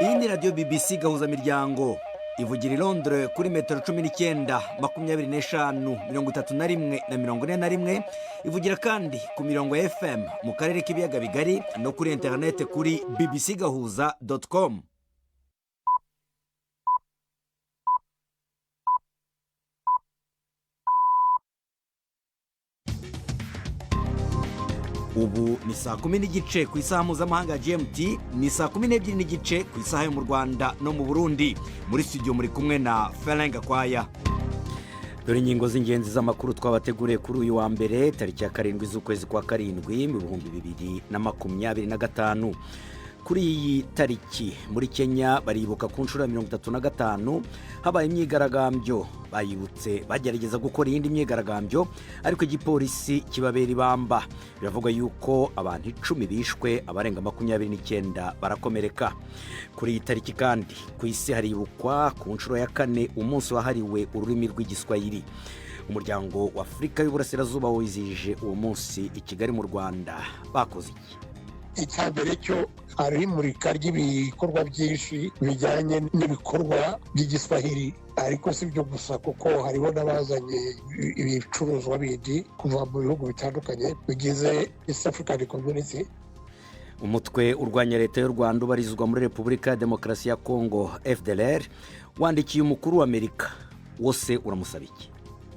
Iyi ni radiyo BBC gahuza miryango ivugira i Londres kuri metero 19 25 31 na 41. Ivugira kandi ku mirongo ya FM mu karere k'ibiyaga bigari no kuri internet kuri bbcgahuza.com. Ubu ni saa 10:30 ku isaha mpuzamahanga GMT, ni saa 12:30 ku isaha yo mu Rwanda no mu Burundi. Muri studio muri kumwe na Ferenga Kwaya. Dore ingingo z'ingenzi z'amakuru twabateguriye kuri uyu wa mbere tariki ya 7 z'ukwezi kwa 7 mu 2025. Kuri iyi tariki muri Kenya baribuka ku nshuro ya 35 habaye imyigaragambyo. Bayibutse bagerageza gukora iyindi myigaragambyo ariko igipolisi kibabera ibamba. Biravuga yuko abantu 10 bishwe, abarenga 29 barakomereka. Kuri iyi tariki kandi ku isi haribukwa ku nshuro ya 4 umunsi wahariwe ururimi rw'igiswahili. Umuryango wa Afrika y'Uburasirazuba wizihije uwo munsi i Kigali mu Rwanda. Bakoze iki? Icyambere cyo ari imurika ry'ibikorwa byinshi bijyanye n'ibikorwa by'igiswahili, ariko si byo gusa kuko hariho n'abazanye ibicuruzwa bindi kuva mu bihugu bitandukanye bigize East African Community. Umutwe urwanya leta y'u Rwanda ubarizwa muri Repubulika ya Demokarasi ya Kongo FDLR wandikiye umukuru wa Amerika. Wose uramusaba iki?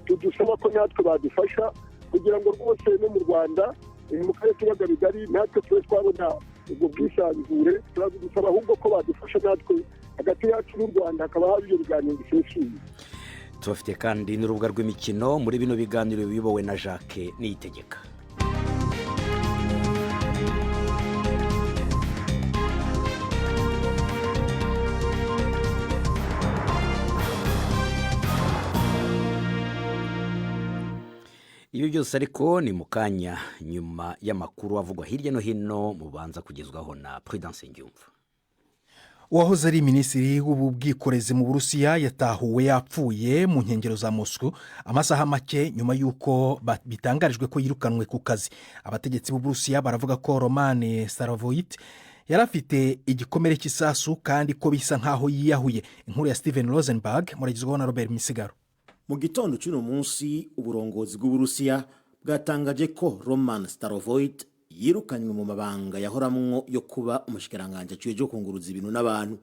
Tudusaba ko natwe badufasha kugira ngo rwose no mu Rwanda mu karere k'ibiyaga bigari natwe tube twabona ubwo bwisanzure. Turadusaba ahubwo ko badufasha natwe hagati yacu n'u Rwanda hakaba hari ibyo biganiro bisesuye. Tubafite kandi n'urubuga rw'imikino muri bino biganiro biyobowe na Jacques Niyitegeka. Ibi byose ariko ni mukanya nyuma y'amakuru avugwa hirya no hino mubanza kugezwaho na Prudence Ngyumva. Uwahoze ari minisitiri w'ubwikorezi mu Burusiya yatahuwe yapfuye mu nkengero za Moscow amasaha make nyuma y'uko bitangarijwe ko yirukanwe ku kazi. Abategetsi b'u Burusiya baravuga ko Roman Starovoyt yarafite igikomere cy'isasu kandi ko bisa nkaho yiyahuye. Inkuru ya Steven Rosenberg muragizweho na Robert Misigaro. Mu gitondo cy'uno munsi uburongozi bw'Uburusiya bwatangaje ko Roman Starovoyt yirukanywe mu mabanga yahoramwo yo kuba umushikiranganje cyo kunguruza ibintu n'abantu.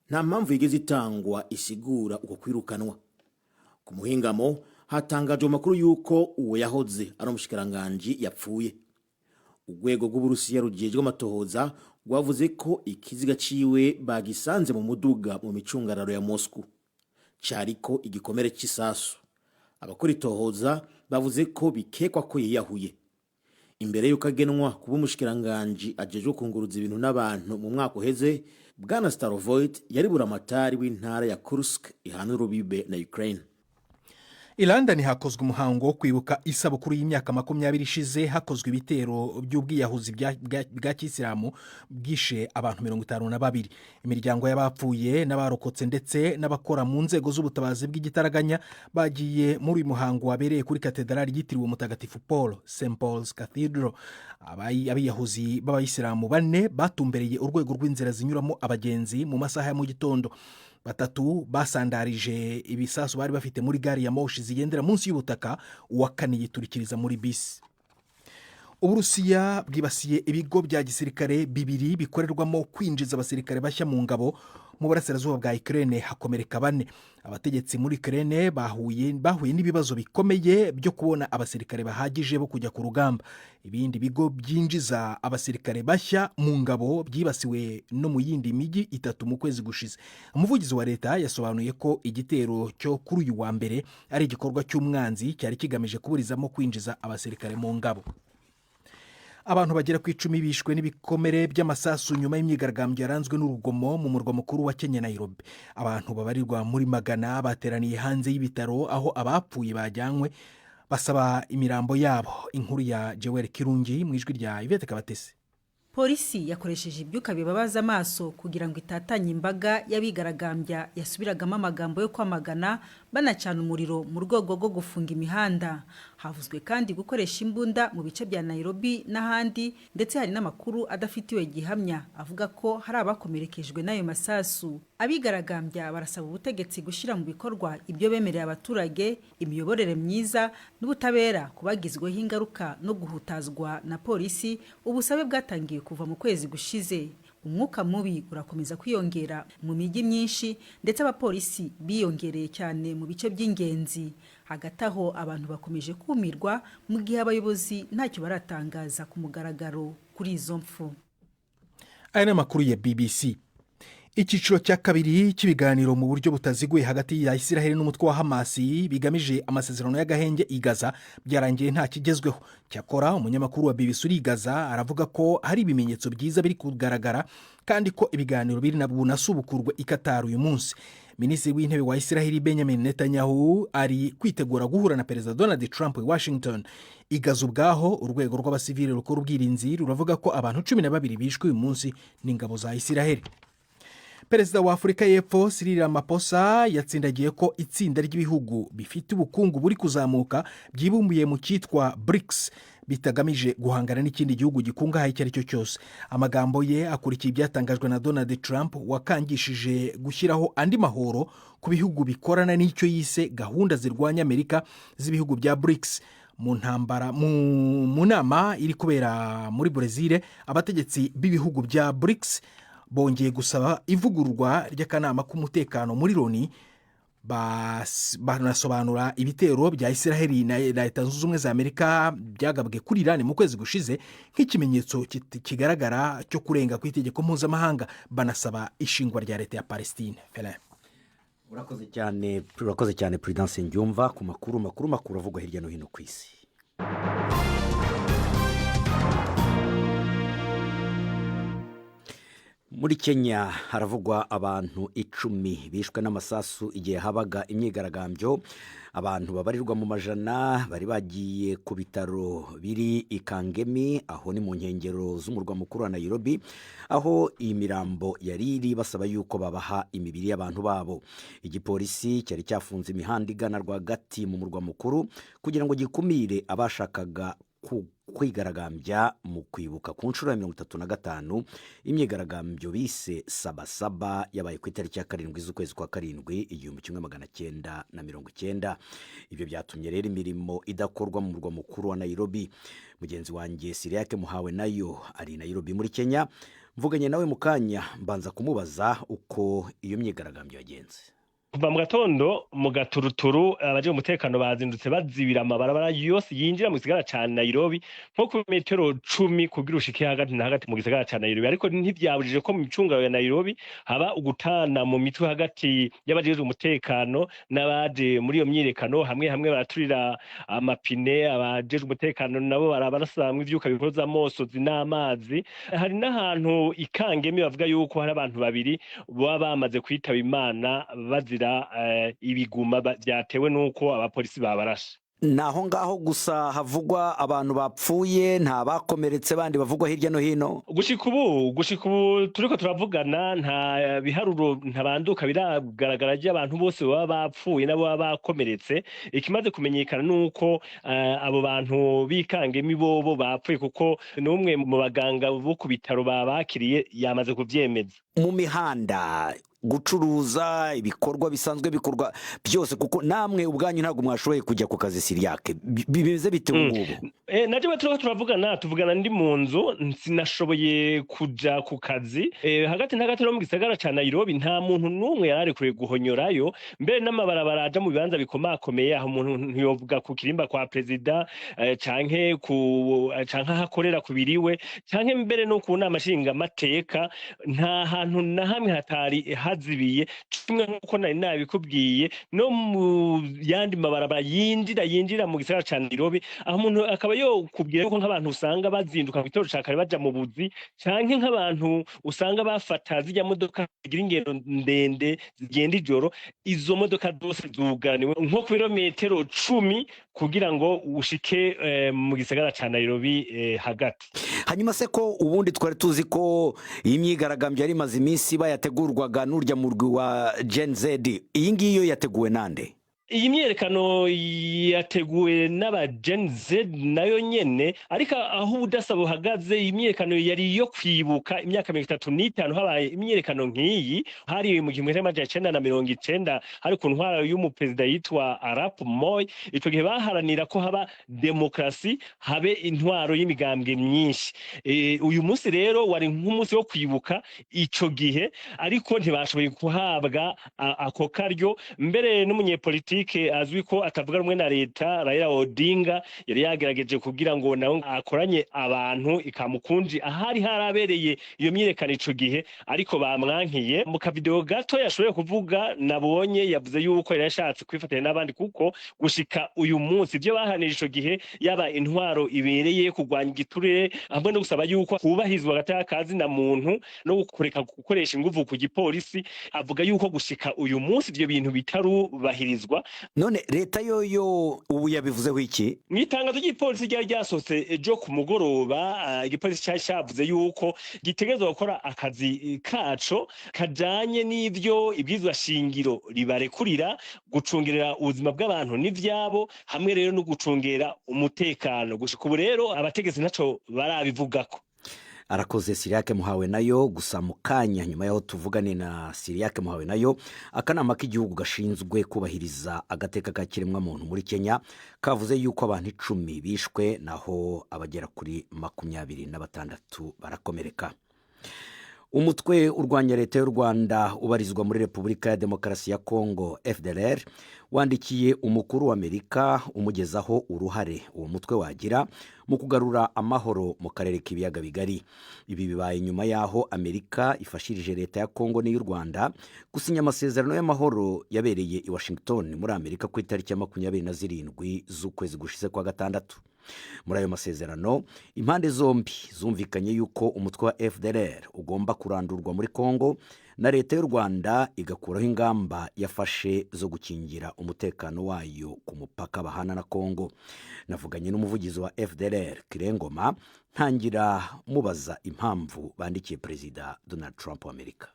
Nta mpamvu yigeze itangwa isigura uko kwirukanwa. Ku muhingamo hatangaje amakuru yuko uwo yahoze ari umushikiranganje yapfuye. Urwego rw'Uburusiya rugejejwe amatohoza rwavuze ko ikiziga ciwe bagisanze mu muduga mu micungararo ya Moscow. Chariko igikomere cy'isasu. Abakora itohoza bavuze ko bikekwa ko yiyahuye. Imbere y'uko agenwa kuba umushikiranganje ajejwe kunguruza ibintu n'abantu mu mwaka uheze, Bwana Starovoyt yari buramatari w'intara ya Kursk ihana urubibe na Ukraine. I London hakozwe umuhango wo kwibuka isabukuru y'imyaka 20 ishize hakozwe ibitero by'ubwiyahuzi bwa Kisilamu bwishe abantu 52. Imiryango y'abapfuye n'abarokotse ndetse n'abakora mu nzego z'ubutabazi bw'igitaraganya bagiye muri uyu muhango wabereye kuri katedrali yitiriwe Mutagatifu Paul, St Paul's Cathedral. Abiyahuzi b'Abayisilamu 4 batumbereye urwego rw'inzira zinyuramo abagenzi mu masaha ya mu gitondo. 3 basandarije ibisasu bari bafite muri gari ya moshi zigendera munsi y'ubutaka, uwa 4 yiturikiriza muri bisi. Uburusiya bwibasiye ibigo bya gisirikare 2 bikorerwamo kwinjiza abasirikare bashya mu ngabo mu burasirazuba bwa Ukraine, hakomereka 4. Abategetsi muri Ukraine bahuye n'ibibazo bikomeye byo kubona abasirikare bahagije bo kujya ku rugamba. Ibindi bigo byinjiza abasirikare bashya mu ngabo byibasiwe no mu yindi migi 3 mu kwezi gushize. Umuvugizi wa leta yasobanuye ko igitero cyo kuri uyu wa mbere ari igikorwa cy'umwanzi cyari kigamije kuburizamo kwinjiza abasirikare mu ngabo. Abantu bagera ku 10 bishwe n'ibikomere by'amasasu nyuma y'imyigaragambyo yaranzwe n'urugomo mu murwa mukuru wa Kenya, Nairobi. Abantu babarirwa muri magana bateraniye hanze y'ibitaro aho abapfuye bajyanywe basaba imirambo yabo. Inkuru ya Joel Kirungi mu ijwi rya Yvette Kabatesi. polisi yakoresheje ibyuka bibabaza amaso kugira ngo itatanye imbaga y'abigaragambya yasubiragamo amagambo yo kwamagana banacana umuriro mu rwego rwo gufunga imihanda. Havuzwe kandi gukoresha imbunda mu bice bya Nairobi n'ahandi, ndetse hari n'amakuru adafitiwe gihamya avuga ko hari abakomerekejwe n'ayo masasu. Abigaragambya barasaba ubutegetsi gushyira mu bikorwa ibyo bemerera abaturage, imiyoborere myiza n'ubutabera kubagizweho ingaruka no guhutazwa na polisi. Ubusabe bwatangiye kuva mu kwezi gushize. Umwuka mubi urakomeza kwiyongera mu mijyi myinshi, ndetse abapolisi biyongereye cyane mu bice by'ingenzi. Hagati aho abantu bakomeje kumirwa mu gihe abayobozi ntacyo baratangaza ku mugaragaro kuri izo mfu. Aya ni amakuru ya BBC. Icyiciro cya kabiri cy'ibiganiro mu buryo butaziguye hagati ya Isiraheli n'umutwe wa Hamasi bigamije amasezerano y'agahenge i Gaza byarangiye nta kigezweho. Cyakora umunyamakuru wa BBC uri i Gaza aravuga ko hari ibimenyetso byiza biri kugaragara kandi ko ibiganiro biri na bunasubukurwe i Qatar uyu munsi. Minisitiri w'intebe wa Isiraheli Benjamin Netanyahu ari kwitegura guhura na Perezida Donald Trump i Washington. I Gaza ubwaho urwego rw'abasivili rukora ubwirinzi ruravuga ko abantu 12 bishwe uyu munsi n'ingabo za Isiraheli. Perezida wa Afurika y'Epfo Cyril Ramaphosa yatsindagiye ko itsinda ry'ibihugu bifite ubukungu buri kuzamuka byibumbiye mu cyitwa BRICS bitagamije guhangana n'ikindi gihugu gikungahaye icyo ari cyo cyose. Amagambo ye akurikiye ibyatangajwe na Donald Trump wakangishije gushyiraho andi mahoro ku bihugu bikorana n'icyo yise gahunda zirwanya Amerika z'ibihugu bya BRICS. Mu nama iri kubera muri Brazil, abategetsi b'ibihugu bya BRICS bongeye gusaba ivugururwa ry'akanama k'umutekano muri Loni. Banasobanura ibitero bya Isiraheli na Leta Zunze Ubumwe za Amerika byagabwe kuri Iran mu kwezi gushize nk'ikimenyetso kigaragara cyo kurenga ku itegeko mpuzamahanga. Banasaba ishingwa rya leta ya Palestine. Urakoze cyane Prudence Ngyumva ku makuru avugwa hirya no hino ku isi. Muri Kenya haravugwa abantu 10 bishwe n'amasasu igihe habaga imyigaragambyo. Abantu babarirwa mu majana bari bagiye ku bitaro biri i Kangemi, aho ni mu nkengero z'umurwa mukuru wa Nairobi, aho iyi mirambo yari iri basaba yuko babaha imibiri y'abantu babo. Igipolisi cyari cyafunze imihanda igana rwagati mu murwa mukuru kugira ngo gikumire abashakaga kwigaragambya mu kwibuka ku nshuro ya 35 imyigaragambyo bise Sabasaba yabaye ku itariki ya 7 z'ukwezi kwa 7 1990. Ibyo byatumye rero imirimo idakorwa mu murwa mukuru wa Nairobi. Mugenzi wanjye Siriake Muhawe nayo ari Nairobi muri Kenya. Mvuganye nawe mu kanya mbanza kumubaza uko iyo myigaragambyo yagenze. Kuva mu gatondo mu gaturuturu abaje umutekano bazindutse bazibira amabarabara yose yinjira mu gisagara ca Nairobi nko ku metero 10 kugira ushike hagati na hagati mu gisagara ca Nairobi, ariko ntivyabujije ko mu micungano ya Nairobi haba ugutana mu mitwe hagati y'abaje umutekano n'abaje muri iyo myirekano. Hamwe baraturira amapine, abaje umutekano nabo barabasamwe ivyuka bikoza amosozi n'amazi. Hari n'ahantu ikangemi bavuga yuko hari abantu babiri baba bamaze kwitaba Imana bazira ibiguma byatewe nuko abapolisi babarashe. Naho ngaho gusa havugwa abantu bapfuye, nta bakomeretse bandi bavugwa hirya no hino. Gushika ubu turiko turavugana nta biharuro ntabanduka biragaragara ry'abantu bose baba bapfuye nabo baba bakomeretse. Ikimaze kumenyekana nuko abo bantu bikangemi bobo bapfuye kuko n'umwe mu baganga bo ku bitaro babakiriye yamaze kuvyemeza. Mu mihanda gucuruza ibikorwa bisanzwe bikorwa byose, kuko namwe ubwanyu ntabwo mwashoboye kujya ku kazi Siriake, bimeze bite ngubu? Naje baturiho tuvugana ndi mu nzu, sinashoboye kuja ku kazi. Hagati na hagati no mu gisagara ca Nairobi nta muntu n'umwe yarari kure guhonyorayo. Mbere n'amabarabara aja mu bibanza bikomakomeye aho umuntu ntiyovuga ku kirimba kwa Perezida canke hakorera kubiriwe canke mbere no ku nama nshingamateka, nta hantu na hamwe hatari hazibiye. Kimwe nk'uko nari nabikubwiye no mu yandi mabarabara yinjira mu gisagara ca Nairobi, aho umuntu akaba yo kubwira ko nk'abantu usanga bazinduka mu gitondo ca kare baja mu buzi, canke nk'abantu usanga bafata zijya modoka zigira ingendo ndende zigenda ijoro. Izo modoka zose zuganiwe nko ku birometero 10 kugira ngo ushike mu gisagara ca Nairobi hagati. hanyuma se ko ubundi twari tuzi ko iyi myigaragambyo yari imaze iminsi bayategurwaga n'urya murwi wa Gen Z, iyi ngiyi yo yateguwe nande? iyi myerekano yateguwe n'aba Gen Z nayo nyene, ariko aho ubudasa buhagaze iyi myerekano yari iyo kwibuka imyaka 35 habaye imyerekano nk'iyi. Hari mu 1990 hari ku ntwaro y'umuperezida yitwa Arap Moi. Ico gihe baharanira ko haba demokrasi, habe intwaro y'imigambwe myinshi. Uyu munsi rero wari nk'umunsi wo kwibuka ico gihe, ariko ntibashoboye kuhabwa ako karyo. Mbere n'umunyepolitiki azwi ko atavuga rumwe na leta Raila Odinga yari yagerageje kugira ngo nawe akoranye abantu ikamukunji ahari harabereye iyo myirekano ico gihe, ariko bamwankiye. Mu kavideo gato yashoboye kuvuga nabonye yavuze yuko yari yashatse kwifatanya n'abandi, kuko gushika uyu munsi ibyo bahanirije ico gihe yaba intwaro ibereye kugwanya igiturire hamwe no gusaba yuko kubahizwa gatakazi na muntu no kureka gukoresha inguvu ku gipolisi, avuga yuko gushika uyu munsi ivyo bintu bitarubahirizwa. None leta yoyo ubu yabivuzeho iki? Mu itangazo ry'ipolisi ryari ryasohotse ejo ku mugoroba, igipolisi cyari cyavuze yuko gitegerezwa gukora akazi kaco kajanye n'ivyo ibwirizwa shingiro ribarekurira, gucungerera ubuzima bw'abantu n'ivyabo, hamwe rero no gucungera umutekano. Gushika ubu rero abategetsi ntaco barabivugako. Arakoze Siriake Muhawenayo. Gusa mu kanya nyuma yaho tuvugane na Siriake Muhawenayo, akanama k'igihugu gashinzwe kubahiriza agateka ka kiremwamuntu muri Kenya kavuze yuko abantu 10 bishwe naho abagera kuri 26 barakomereka. Umutwe urwanya leta y'u Rwanda ubarizwa muri Repubulika ya Demokarasi ya Kongo FDLR wandikiye umukuru wa Amerika umugezaho uruhare uwo mutwe wagira mu kugarura amahoro mu karere k'ibiyaga bigari. Ibi bibaye nyuma yaho Amerika ifashirije leta ya Kongo n'iy'u Rwanda gusinya amasezerano y'amahoro yabereye i Washington muri Amerika ku itariki ya 27 z'ukwezi gushize kwa gatandatu. Muri ayo masezerano impande zombi zumvikanye yuko umutwe wa FDLR ugomba kurandurwa muri Kongo na leta y'u Rwanda igakuraho ingamba yafashe zo gukingira umutekano wayo ku mupaka bahana na Kongo. Navuganye n'umuvugizi wa FDLR Kirengoma ntangira mubaza impamvu bandikiye Perezida Donald Trump wa Amerika.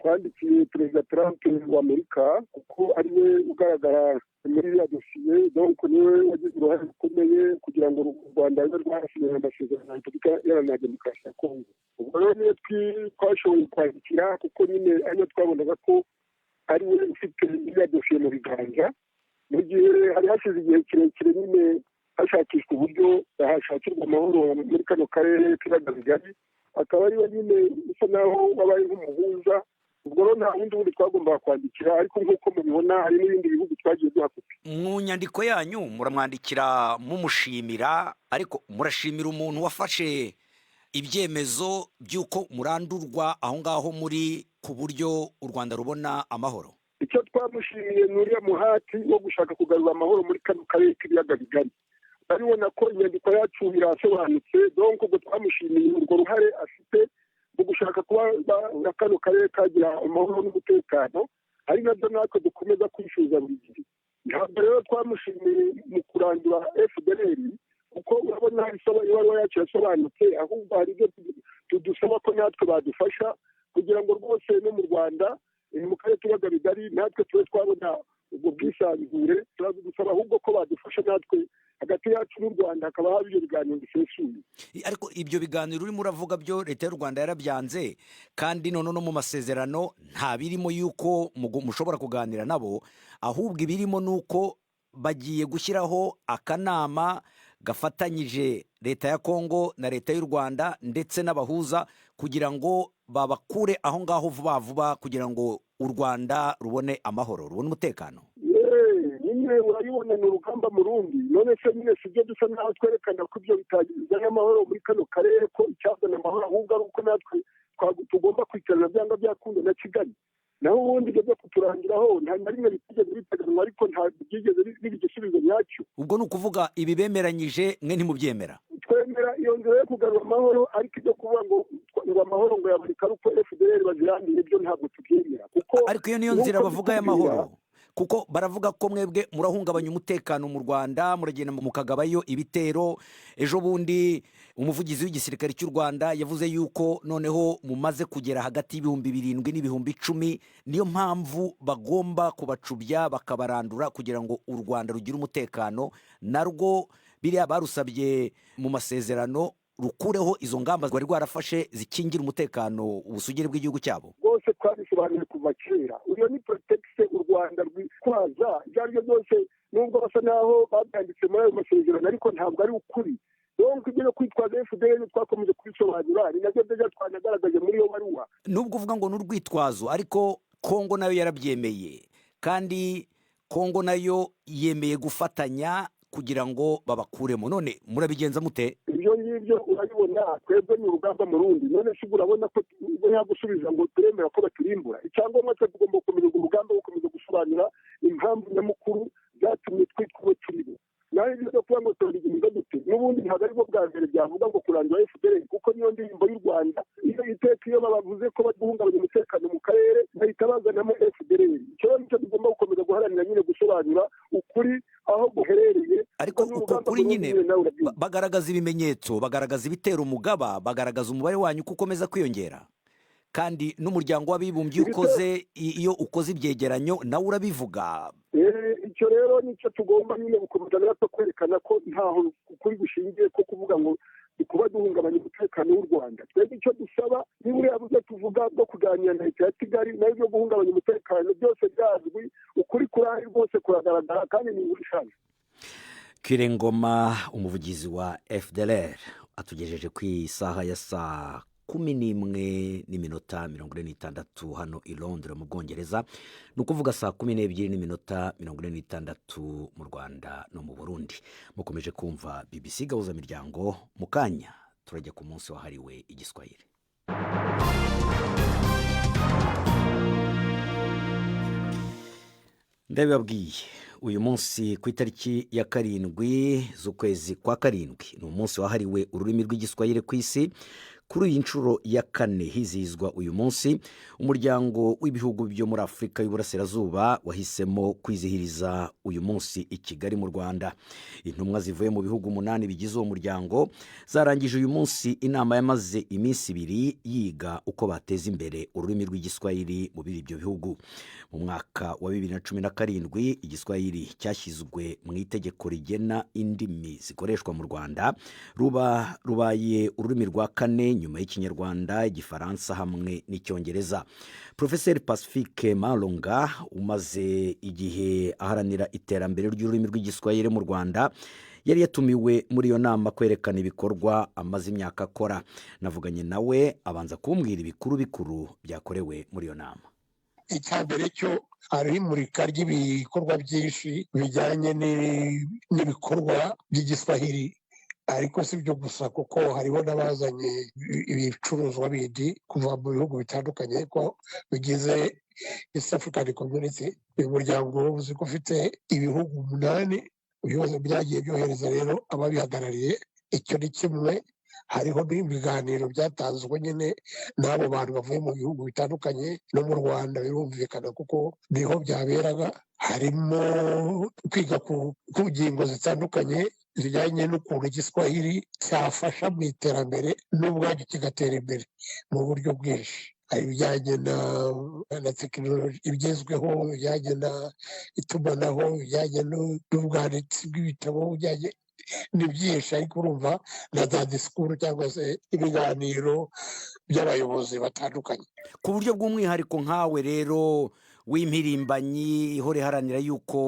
Twandikiye Perezida Trump wa Amerika kuko ari we ugaragara muri ya dosiye, donc niwe wagize uruhare rukomeye kugira ngo u Rwanda rube rwasinyanye amasezerano ya Repubulika Iharanira Demokarasi ya Kongo. Ubwo rero niyo twashoboye kwandikira kuko nyine ariyo twabonaga ko ari we ufite ya dosiye mu biganza, mu gihe hari hashize igihe kirekire nyine hashakishwa uburyo hashakirwa amahoro muri kano karere k'ibiyaga bigari, akaba ari we nyine usa naho wabaye nk'umuhuza. Ubwo rero nta wundi twagombaga kwandikira, ariko nk'uko mubibona hari n'ibindi bihugu twagiye duhakopi. Mu nyandiko yanyu muramwandikira mumushimira, ariko murashimira umuntu wafashe ibyemezo by'uko murandurwa aho ngaho muri ku buryo u Rwanda rubona amahoro. Icyo twamushimiye ni uriya muhati wo gushaka kugarura amahoro muri kano karere k'ibiyaga bigari. Aribona ko inyandiko yacu irasobanutse, donc ubwo twamushimiye urwo ruhare afite mu gushaka kuba na kano karere kagira amahoro n'umutekano, ari nabyo natwe dukomeza kwishyuza buri gihe. Ntabwo rero twamushimiye mu kurandura FDLR kuko urabona ibaruwa yacu yasobanutse, ahubwo hari ibyo tudusaba ko natwe badufasha kugira ngo rwose no mu Rwanda mu karere k'ibiyaga bigari natwe tube twabona ubwo bwisanzure. Turadusaba ahubwo ko badufasha natwe hagati yacu n'u Rwanda hakaba hari ibyo biganiro bisesuye. Ariko ibyo biganiro urimo uravuga byo leta y'u Rwanda yarabyanze, kandi none no mu masezerano nta birimo yuko mushobora kuganira nabo, ahubwo ibirimo nuko bagiye gushyiraho akanama gafatanyije leta ya Kongo na leta y'u Rwanda ndetse n'abahuza kugira ngo babakure aho ngaho vuba vuba kugira ngo u Rwanda rubone amahoro, rubone umutekano. Nyine urabibona ni urugamba mu rundi, none se nyine si byo dusa naho twerekana ko ibyo bitazana amahoro muri kano karere, ko icyazana amahoro ahubwo ari uko natwe tugomba kwicarana byanga byakunda na Kigali. Naho ubundi ibyo byo kuturangiraho nta na rimwe bitigeze biteganwa, ariko nta byigeze biba igisubizo nyacyo. Ubwo ni ukuvuga ibi bemeranyije mwe ntimubyemera? Twemera iyo nzira yo kugarura amahoro, ariko ibyo kuvuga ngo amahoro ngo yaboneka ari uko FDLR bazirangiye, ibyo ntabwo tubyemera. Ariko iyo niyo nzira bavuga y'amahoro, kuko baravuga ko mwebwe murahungabanya umutekano mu Rwanda, muragenda mukagabayo ibitero. Ejo bundi umuvugizi w'igisirikare cy'u Rwanda yavuze yuko noneho mumaze kugera hagati y'ibihumbi 7 n'ibihumbi 10. Niyo mpamvu bagomba kubacubya bakabarandura kugira ngo u Rwanda rugire umutekano, narwo biriya barusabye mu masezerano rukureho izo ngamba rwari rwarafashe zikingira umutekano ubusugire bw'igihugu cyabo. Rwose twabisobanuye kuva kera, uriyo ni pretekisi u Rwanda rwitwaza ibyo ari byo byose, nubwo basa naho babyanditse muri ayo masezerano ariko ntabwo ari ukuri. Donc ibyo no kwitwaza FDL twakomeje kubisobanura, ni nabyo byo twanagaragaje muri iyo baruwa. Nubwo uvuga ngo n'urwitwazo, ariko Kongo nayo yarabyemeye, kandi Kongo nayo yemeye gufatanya kugira ngo babakuremo. None murabigenza mute? Ibyo ngibyo urabibona, twebwe ni urugamba mu rundi. None se urabona ko gusubiza ngo turemera ko baturimbura. Icyangombwa cyo tugomba gukomeza urugamba, gukomeza gusobanura impamvu nyamukuru byatumye twitwa uwo turibo. naho ibyo byo kuba ngo turabigenza dute, n'ubundi ntabwo aribwo bwa mbere byavuga ngo kurandura FPR, kuko niyo ndirimbo y'u Rwanda. Iyo iteka iyo bavuze ko baduhungabanya umutekano mu karere bahita bazanamo FPR. Icyo nicyo tugomba gukomeza guharanira nyine, gusobanura ukuri aho guherereye. Ariko uko kuri nyine bagaragaza ibimenyetso, bagaragaza ibitero umugaba, bagaragaza umubare wanyu ko ukomeza kwiyongera, kandi n'umuryango w'abibumbye iyo ukoze ibyegeranyo nawe urabivuga. Icyo rero nicyo tugomba nyine gukomeza natwe kwerekana ko ntaho ukuri gushingiye ko kuvuga ngo kuba duhungabanya umutekano w'u Rwanda. Twebwe icyo dusaba ni buriya buryo tuvuga bwo kuganira na leta ya Kigali nayo byo guhungabanya umutekano byose byazwi, ukuri kurahari rwose kuragaragara kandi ni ubushake. Kirengoma, umuvugizi wa FDLR, atugejeje ku isaha ya saa 11:46 hano i Londres mu Bwongereza, ni ukuvuga saa 12:46 mu Rwanda no mu Burundi. Mukomeje kumva BBC Gahuza Miryango. Mu kanya turajya ku munsi wahariwe igiswahili. Ndabibabwiye, uyu munsi ku itariki ya 7 z'ukwezi kwa 7 ni umunsi wahariwe ururimi rw'igiswahili ku isi. Kuri iyi nshuro ya 4 hizihizwa uyu munsi, umuryango w'ibihugu byo muri Afurika y'Uburasirazuba wahisemo kwizihiriza uyu munsi i Kigali mu Rwanda. Intumwa zivuye mu bihugu 8 bigize uwo muryango zarangije uyu munsi inama yamaze iminsi 2 yiga uko bateza imbere ururimi rw'igiswahili mu ibyo bihugu. Mu mwaka wa 2017 igiswahili cyashyizwe mu itegeko rigena indimi zikoreshwa mu Rwanda, rubaye ururimi rwa 4 nyuma y'Ikinyarwanda, Igifaransa hamwe n'Icyongereza. Professor Pacifique Malonga, umaze igihe aharanira iterambere ry'ururimi rw'igiswahili mu Rwanda, yari yatumiwe muri iyo nama kwerekana ibikorwa amaze imyaka akora. Navuganye nawe abanza kumbwira ibikuru byakorewe muri iyo nama. Icyambere cyo ari imurika ry'ibikorwa byinshi bijyanye n'ibikorwa by'igiswahili, ariko si byo gusa kuko hariho n'abazanye ibicuruzwa bindi kuva mu bihugu bitandukanye ko bigize East African Community. Uyu muryango uzi ko ufite ibihugu 8 ibibazo byagiye byohereza rero ababihagarariye. Icyo ni kimwe. Hariho n'ibiganiro byatanzwe nyine n'abo bantu bavuye mu bihugu bitandukanye, no mu Rwanda birumvikana kuko niho byaberaga. Harimo kwiga ku ngingo zitandukanye zijyanye n'ukuntu igiswahili cyafasha mu iterambere n'ubwacyo kigatera imbere mu buryo bwinshi. Hari ibijyanye na tekinoloji igezweho, bijyanye na itumanaho, bijyanye n'ubwanditsi bw'ibitabo, bijyanye ni byinshi. Ariko urumva na za disikuru cyangwa se ibiganiro by'abayobozi batandukanye. Ku buryo bw'umwihariko nkawe rero w'impirimbanyi ihora iharanira yuko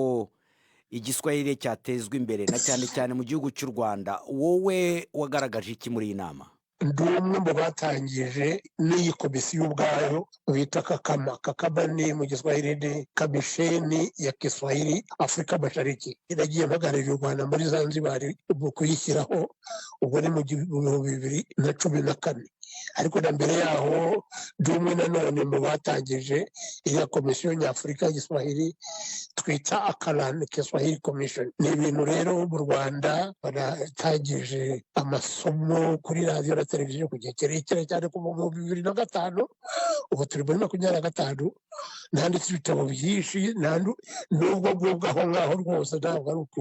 igiswahili cyatezwa imbere na cyane cyane mu gihugu cy'u Rwanda, wowe wagaragaje iki muri iyi nama? Ndi umwe mu batangije n'iyi komisiyo ubwayo bita Kakama. Kakama ni mu Giswahili ni Kamisheni ya Kiswahili Afrika Mashariki. Inagiye mpagararira u Rwanda muri Zanzibar mu kuyishyiraho, ubwo ni mu 2014. ariko na mbere yaho ndi umwe nanone mu batangije iriya komisiyo nyafurika y'igiswahili twita akarani kiswahili komishoni. Ni ibintu rero mu Rwanda baratangije amasomo kuri radiyo na televiziyo ku gihe kirekire cyane kuva mu 2005, ubu turi muri 2025. Nanditse ibitabo byinshi, nubwo ngubwo aho ngaho rwose ntabwo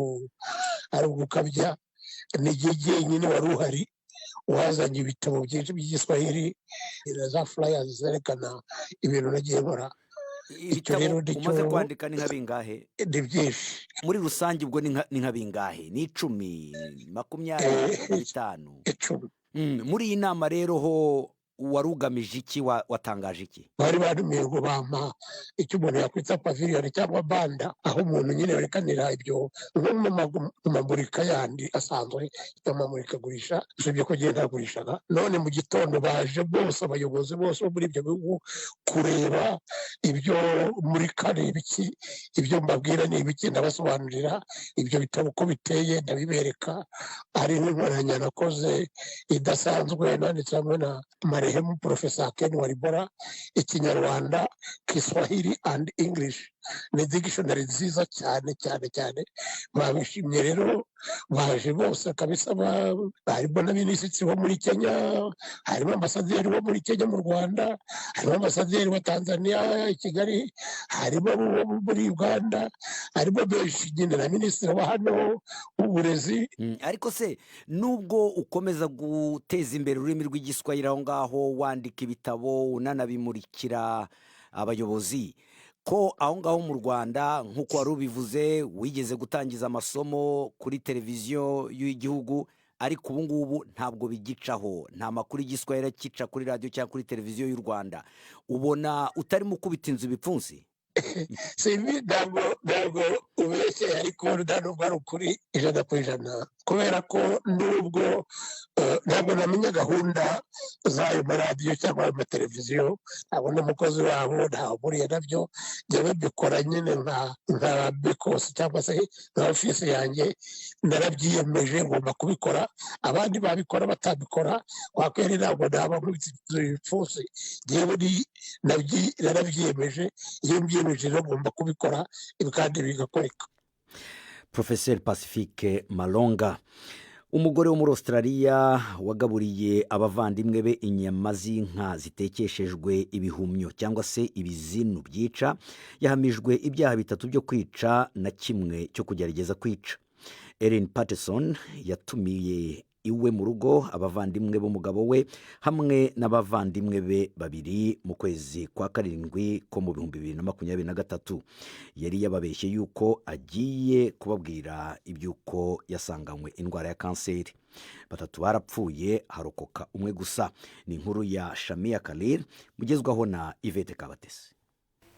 ari ugukabya. Ni igihe nyine wari uhari wazanye ibitabo byinshi by'igiswahili na za flyers zerekana ibintu nagiye nkora. ibitabo umaze kwandika ni nka bingahe? Ni byinshi muri rusange. Ubwo ni nka bingahe? ni 10, 20, 50? Muri iyi nama rero ho wari ugamije iki? watangaje iki? bari badumiye ngo bampa icyo umuntu yakwita paviliyoni cyangwa banda, aho umuntu nyine yerekanira ibyo nko mu mamurika yandi asanzwe amamurikagurisha, usibye ko ngiye ntagurishaga. none mu gitondo baje bose, abayobozi bose bo muri ibyo bihugu kureba ibyo murika ni ibiki, ibyo mbabwira ni ibiki, ndabasobanurira ibyo bitabo uko biteye, ndabibereka. hari n'inkoranya nakoze idasanzwe nanditse hamwe na marehemu Profesa Ken Walibora, Ikinyarwanda, Kiswahili and English. Ni dictionary nziza cyane cyane cyane. Babishimye rero, baje bose kabisa. Harimo na minisitiri wo muri Kenya, harimo ambasaderi wo muri Kenya mu Rwanda, harimo ambasaderi wa Tanzania i Kigali, harimo muri Uganda, harimo benshi nyine, na minisitiri wa hano w'uburezi. Ariko se nubwo ukomeza guteza imbere ururimi rw'igiswahili aho ngaho, wandika ibitabo unanabimurikira abayobozi, ko aho ngaho mu Rwanda nk'uko wari ubivuze wigeze gutangiza amasomo kuri televiziyo y'igihugu, ariko ubu ngubu ntabwo bigicaho, nta makuru y'igiswahili akica kuri radiyo cyangwa kuri televiziyo y'u Rwanda, ubona utarimo ukubita inzu ibipfunsi? Sibi ntabwo ubeshye, ariko ntabwo ari ukuri 100%, kubera ko nubwo ntabwo namenya gahunda z'ayo maradiyo cyangwa ayo mateleviziyo, ntabwo n'umukozi wabo ntahuriye nabyo. njyewe mbikora nyine nka bikosi cyangwa se nka ofisi yanjye, narabyiyemeje ngomba kubikora. abandi babikora batabikora, wakweri ntabwo naba nk'ibipfunsi. njyewe narabyiyemeje, iyo mbyiyemeje rero ngomba kubikora kandi bigakoreka. Professeur Pacifique Malonga, umugore wo muri Australia wagaburiye abavandimwe be inyama z'inka zitekeshejwe ibihumyo cyangwa se ibizinu byica, yahamijwe ibyaha 3 byo kwica na kimwe cyo kugerageza kwica. Erin Patterson yatumiye iwe mu rugo abavandimwe b'umugabo we hamwe n'abavandimwe be 2 mu kwezi kwa 7 ko mu 2023. yari yababeshye yuko agiye kubabwira ibyuko yasanganywe indwara ya kanseri. 3 barapfuye, harokoka umwe gusa. ni inkuru ya Shamia Khalil mugezwaho na Yvette Kabatesi.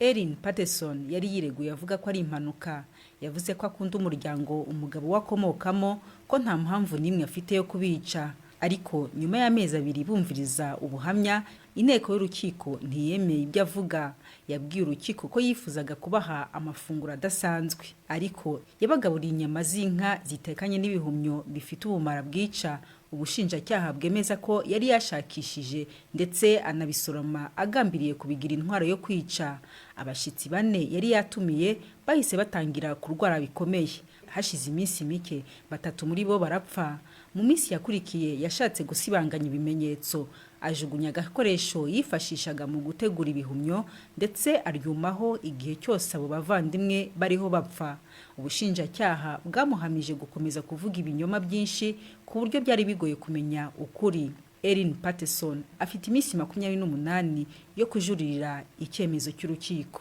Erin Patterson yari yireguye avuga ko ari impanuka. yavuze ko akunda umuryango umugabo wakomokamo, ko nta mpamvu n'imwe afite yo kubica. ariko nyuma y'amezi 2 bumviriza ubuhamya, inteko y'urukiko ntiyemeye ibyo avuga. yabwiye urukiko ko yifuzaga kubaha amafunguro adasanzwe, ariko yabagaburiye inyama z'inka zitekanye n'ibihumyo bifite ubumara bwica. ubushinjacyaha bwemeza ko yari yashakishije ndetse anabisoroma agambiriye kubigira intwaro yo kwica. abashitsi 4 yari yatumiye bahise batangira kurwara bikomeye. hashize iminsi mike 3 muri bo barapfa. mu minsi yakurikiye yashatse gusibanganya ibimenyetso, ajugunya agakoresho yifashishaga mu gutegura ibihumyo ndetse aryumaho igihe cyose abo bavandimwe bariho bapfa. ubushinjacyaha bwamuhamije gukomeza kuvuga ibinyoma byinshi ku buryo byari bigoye kumenya ukuri. Erin Patterson afite iminsi 28 yo kujuririra icyemezo cy'urukiko.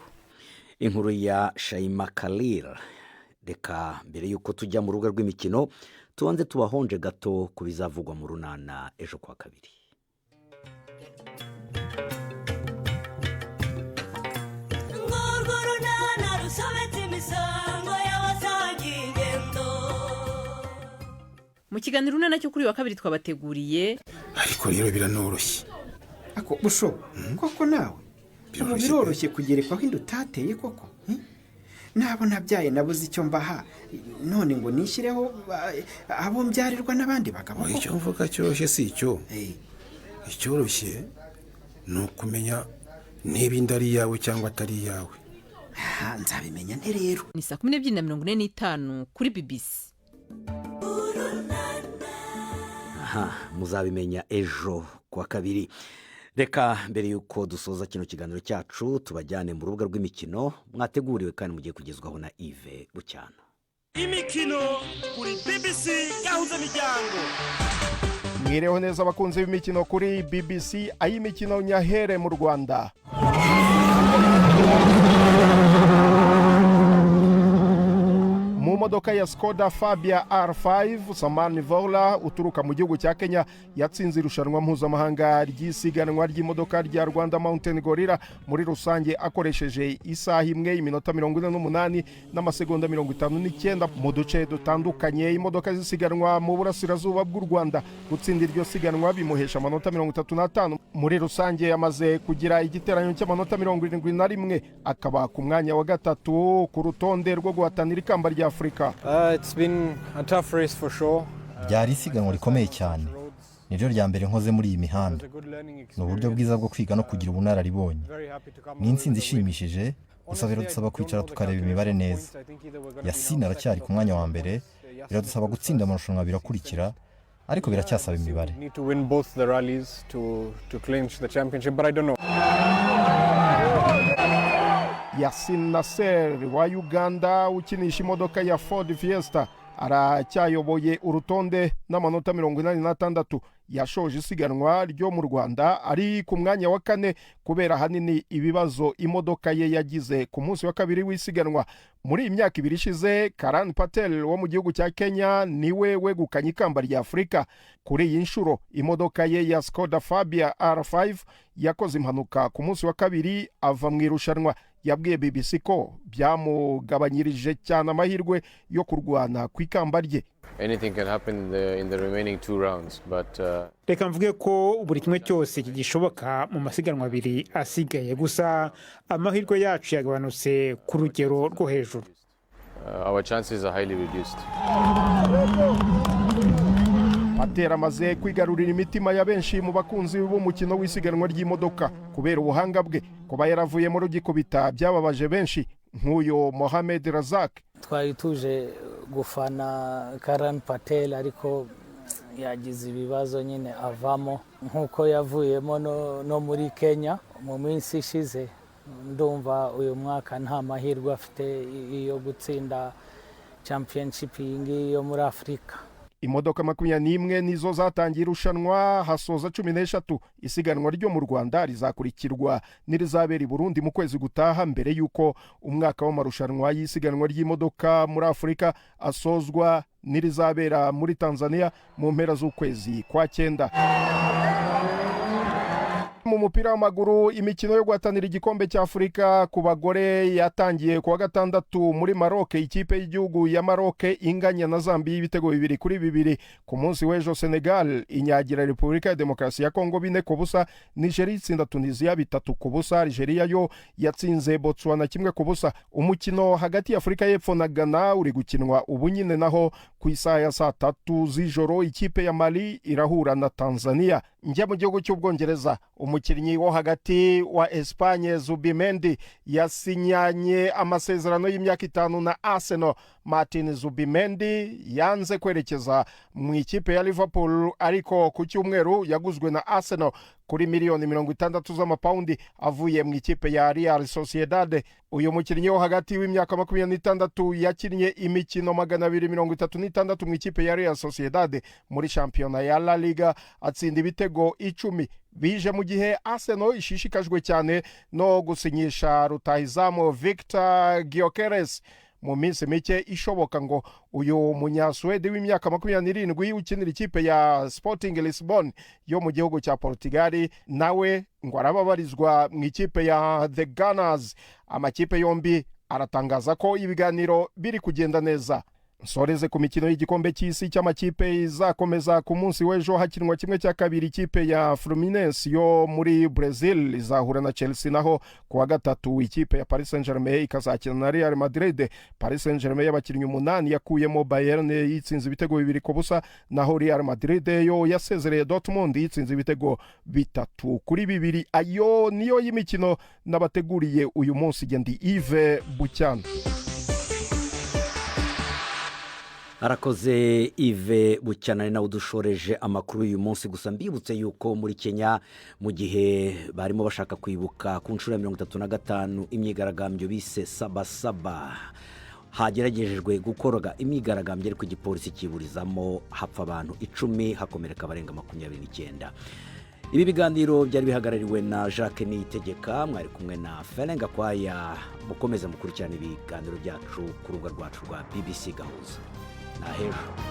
Inkuru ya Shaima Khalil. Reka mbere yuko tujya mu rubuga rw'imikino tubanze tubahonje gato ku bizavugwa mu runana ejo kwa 2. mu kiganiro runana cyo kuri wa 2 twabateguriye. ariko rero biranoroshye ako busho koko nawe biroroshye kugerekwaho inda utateye koko. nabo nabyaye nabuze icyo mbaha, none ngo nishyireho abo mbyarirwa n'abandi bagabo. icyo mvuga cyoroshye si icyo. icyoroshye ni ukumenya niba inda ari iyawe cyangwa atari iyawe. nzabimenya nte rero? Ni 12:45 kuri BBC. muzabimenya ejo kuwa kabiri. Reka mbere y'uko dusoza kino kiganiro cyacu tubajyane mu rubuga rw'imikino mwateguriwe kandi mugiye kugezwaho na Yves Bucyana. Imikino kuri BBC gahuza miryango. Mwireho neza abakunzi b'imikino kuri BBC, ay'imikino nyahere mu Rwanda. Mu modoka ya Skoda Fabia R5, Samani Vola uturuka mu gihugu cya Kenya yatsinze irushanwa mpuzamahanga ry'isiganwa ry'imodoka rya Rwanda Mountain Gorilla muri rusange akoresheje isaha imwe iminota 48 n'amasegonda 59 mu duce dutandukanye. Imodoka zisiganwa mu burasirazuba bw'u Rwanda gutsinda iryo siganwa bimuhesha amanota 35. Muri rusange yamaze kugira igiteranyo cy'amanota 71, akaba ku mwanya wa gatatu ku rutonde rwo guhatanira ikamba rya Afrika. Ryari isiganwa rikomeye cyane, niryo rya mbere nkoze muri iyi mihanda. Ni uburyo bwiza bwo kwiga no kugira ubunararibonye. Ni intsinzi ishimishije, gusa biradusaba kwicara tukareba imibare neza. Yasine aracyari ku mwanya wa mbere, biradusaba gutsinda amarushanwa birakurikira, ariko biracyasaba imibare. Yasin Nasser wa Uganda ukinisha imodoka ya Ford Fiesta aracyayoboye urutonde n'amanota 86. Yashoje isiganwa ryo mu Rwanda ari ku mwanya wa 4 kubera hanini ibibazo imodoka ye yagize ku munsi wa kabiri w'isiganwa. Muri imyaka 2 ishize, Karan Patel wo mu gihugu cya Kenya niwe wegukanye ikamba rya Afrika. Kuri iyi nshuro imodoka ye ya Skoda Fabia R5 yakoze impanuka ku munsi wa kabiri ava mu irushanwa. Yabwiye BBC ko byamugabanyirije cyane amahirwe yo kurwana ku ikamba rye. Reka mvuge ko buri kimwe cyose kigishoboka mu masiganwa 2 asigaye, gusa amahirwe yacu yagabanutse ku rugero rwo hejuru. Patera amaze kwigarurira imitima ya benshi mu bakunzi b'umukino w'isiganwa ry'imodoka kubera ubuhanga bwe. Kuba yaravuye mu rugikubita byababaje benshi, nk'uyo Mohamed Razak. Twari tuje gufana Karan Patel ariko yagize ibibazo nyine avamo, nk'uko yavuyemo no muri Kenya mu minsi ishize. Ndumva uyu mwaka nta mahirwe afite yo gutsinda championship iyi yo muri Afrika. Imodoka 21 nizo zatangiye irushanwa, hasoza 13. Isiganwa ryo mu Rwanda rizakurikirwa n'irizabera i Burundi mu kwezi gutaha, mbere yuko umwaka w'amarushanwa y'isiganwa ry'imodoka muri Afrika asozwa n'irizabera muri Tanzania mu mpera z'ukwezi kwa 9. Mu mupira w'amaguru, imikino yo guhatanira igikombe cya Afrika ku bagore yatangiye kuwa gatandatu muri Maroc. Ikipe y'igihugu ya Maroc inganya na Zambia ibitego 2-2. Ku munsi w'ejo Senegal inyagira Repubulika ya Demokarasi ya Kongo 4-0. Nigeria itsinda Tunisia 3-0. Algeria yo yatsinze Botswana 1-0. Umukino hagati ya Afrika y'Epfo na Ghana uri gukinwa ubu nyine, naho ku isaha ya saa 3 z'ijoro ikipe ya Mali irahura na Tanzania. Njya mu gihugu cy'Ubwongereza, umukinnyi wo hagati wa Espagne Zubimendi yasinyanye amasezerano y'imyaka 5 na Arsenal. Martin Zubimendi yanze kwerekeza mu ikipe ya Liverpool, ariko ku cyumweru yaguzwe na Arsenal kuri miliyoni 60 z'amapaundi avuye mu ikipe ya Real Sociedad. Uyu mukinnyi wo hagati w'imyaka 26 yakinnye imikino 236 mu ikipe ya Real Sociedad muri shampiyona ya La Liga, atsinda ibitego 10. Bije mu gihe Arsenal ishishikajwe cyane no gusinyisha rutahizamu Victor Gyökeres mu minsi mike ishoboka ngo uyu munyaswede w'imyaka 27 ukinira ikipe ya Sporting Lisbon yo mu gihugu cya Portugal nawe ngo arababarizwa mu ikipe ya The Gunners. Amakipe yombi aratangaza ko ibiganiro biri kugenda neza. nsoreze ku mikino y'igikombe cy'isi cy'amakipe izakomeza ku munsi w'ejo hakinwa kimwe cya kabiri. ikipe ya Fluminense yo muri Brazil izahura na Chelsea, naho ku wa gatatu ikipe ya Paris Saint-Germain ikazakina na Real Madrid. Paris Saint-Germain y'abakinnyi 8 yakuyemo Bayern yitsinze ibitego 2-0, naho Real Madrid yo yasezereye Dortmund yitsinze ibitego 3-2. Ayo niyo y'imikino nabateguriye uyu munsi. Gendi Yves Bucyana. arakoze Yves Bucyana nawe udushoreje amakuru uyu munsi. Gusa mbibutse yuko muri Kenya mu gihe barimo bashaka kwibuka ku nshuro ya 35 imyigaragambyo bise Sabasaba, hageragejejwe gukorwa imyigaragambyo ariko igipolisi kiburizamo, hapfa abantu 10 hakomereka abarenga 29. Ibi biganiro byari bihagarariwe na Jacques Niyitegeka, mwari kumwe na Ferenga Kwaya. Mukomeze mukurikirana ibiganiro byacu ku rubuga rwacu rwa BBC Gahuza. Na hejuru.